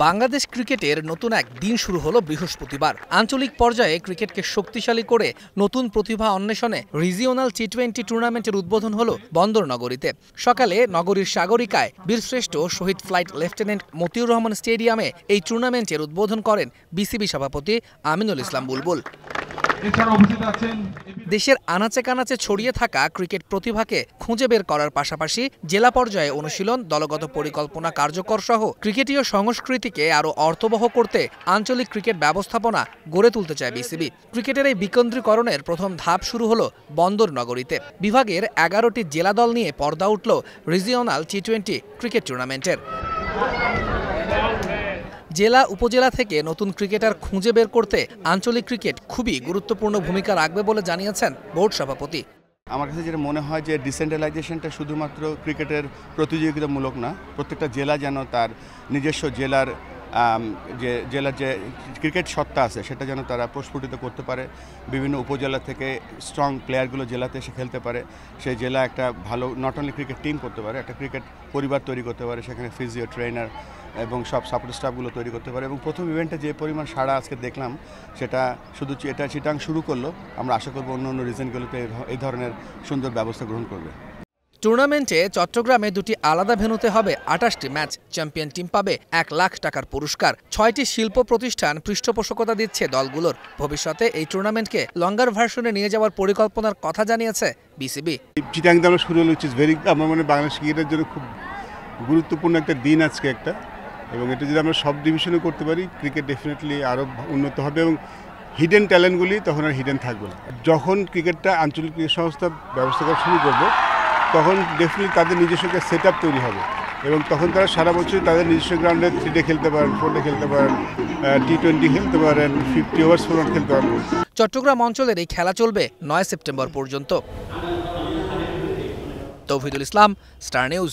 বাংলাদেশ ক্রিকেটের নতুন এক দিন শুরু হলো বৃহস্পতিবার। আঞ্চলিক পর্যায়ে ক্রিকেটকে শক্তিশালী করে নতুন প্রতিভা অন্বেষণে রিজিওনাল টি-20 টুর্নামেন্টের উদ্বোধন হলো বন্দরনগরীতে। সকালে নগরীর সাগরিকায় বীরশ্রেষ্ঠ শহীদ ফ্লাইট লেফটেন্যান্ট মতিউর রহমান স্টেডিয়ামে এই টুর্নামেন্টের উদ্বোধন করেন বিসিবি সভাপতি আমিনুল ইসলাম বুলবুল। দেশের আনাচে কানাচে ছড়িয়ে থাকা ক্রিকেট প্রতিভাকে খুঁজে বের করার পাশাপাশি জেলা পর্যায়ে অনুশীলন, দলগত পরিকল্পনা কার্যকর সহ ক্রিকেটীয় সংস্কৃতিকে আরও অর্থবহ করতে আঞ্চলিক ক্রিকেট ব্যবস্থাপনা গড়ে তুলতে চায় বিসিবি। ক্রিকেটের এই বিকেন্দ্রীকরণের প্রথম ধাপ শুরু হলো বন্দরনগরীতে। বিভাগের 11টি জেলা দল নিয়ে পর্দা উঠল রিজিওনাল টি-20 ক্রিকেট টুর্নামেন্টের। জেলা উপজেলা থেকে নতুন ক্রিকেটার খুঁজে বের করতে আঞ্চলিক ক্রিকেট খুবই গুরুত্বপূর্ণ ভূমিকা রাখবে বলে জানিয়েছেন বোর্ড সভাপতি। আমার কাছে যেটা মনে হয় যে ডিসেন্ট্রালাইজেশনটা শুধুমাত্র ক্রিকেটের প্রতিযোগিতামূলক না, প্রত্যেকটা জেলা যেন তার নিজস্ব জেলার যে ক্রিকেট সত্তা আছে সেটা যেন তারা প্রস্ফুটিত করতে পারে। বিভিন্ন উপজেলা থেকে স্ট্রং প্লেয়ারগুলো জেলাতে এসে খেলতে পারে। সেই জেলা একটা ভালো নট অনলি ক্রিকেট টিম করতে পারে, একটা ক্রিকেট পরিবার তৈরি করতে পারে। সেখানে ফিজিও, ট্রেনার এবং সব সাপোর্ট স্টাফগুলো তৈরি করতে পারে। এবং প্রথম ইভেন্টে যে পরিমাণ সাড়া আজকে দেখলাম, সেটা শুধু এটা চিটাং শুরু করলো। আমরা আশা করব অন্য রিজনগুলোতে এই ধরনের সুন্দর ব্যবস্থা গ্রহণ করবে। টুর্নামেন্টে চট্টগ্রামে দুটি আলাদা ভেন্যুতে হবে 28টি ম্যাচ। চ্যাম্পিয়ন টিম পাবে 1 লাখ টাকার পুরস্কার। 6টি শিল্প প্রতিষ্ঠান পৃষ্ঠপোষকতা দিচ্ছে দলগুলোর। ভবিষ্যতে এই টুর্নামেন্টকে লঙ্গার ভার্সনে নিয়ে যাওয়ার পরিকল্পনার কথা জানিয়েছে বিসিবি। চিটাং দাম শুরু হলো, আমার মনে বাংলাদেশ ক্রিকেটের জন্য খুব গুরুত্বপূর্ণ একটা দিন আজকে একটা, এবং এটা যদি আমরা সব ডিভিশনে করতে পারি ক্রিকেট ডেফিনেটলি আরও উন্নত হবে এবং হিডেন ট্যালেন্টগুলি তখন আর হিডেন থাকবে না। যখন ক্রিকেটটা আঞ্চলিক ক্রিকেট সংস্থা ব্যবস্থা করা শুরু করবে তখন ডেফিনেটলি তাদের নিজস্ব একটা সেট আপ তৈরি হবে এবং তখন তারা সারা বছর তাদের নিজস্ব গ্রাউন্ডে 3 ডে খেলতে পারেন, 4 ডে খেলতে পারেন, টি-20 খেলতে পারেন, 50 ওভার্স ফরম্যাট খেলতে পারেন। চট্টগ্রাম অঞ্চলের এই খেলা চলবে 9 সেপ্টেম্বর পর্যন্ত। তৌহিদুল ইসলাম, স্টার নিউজ।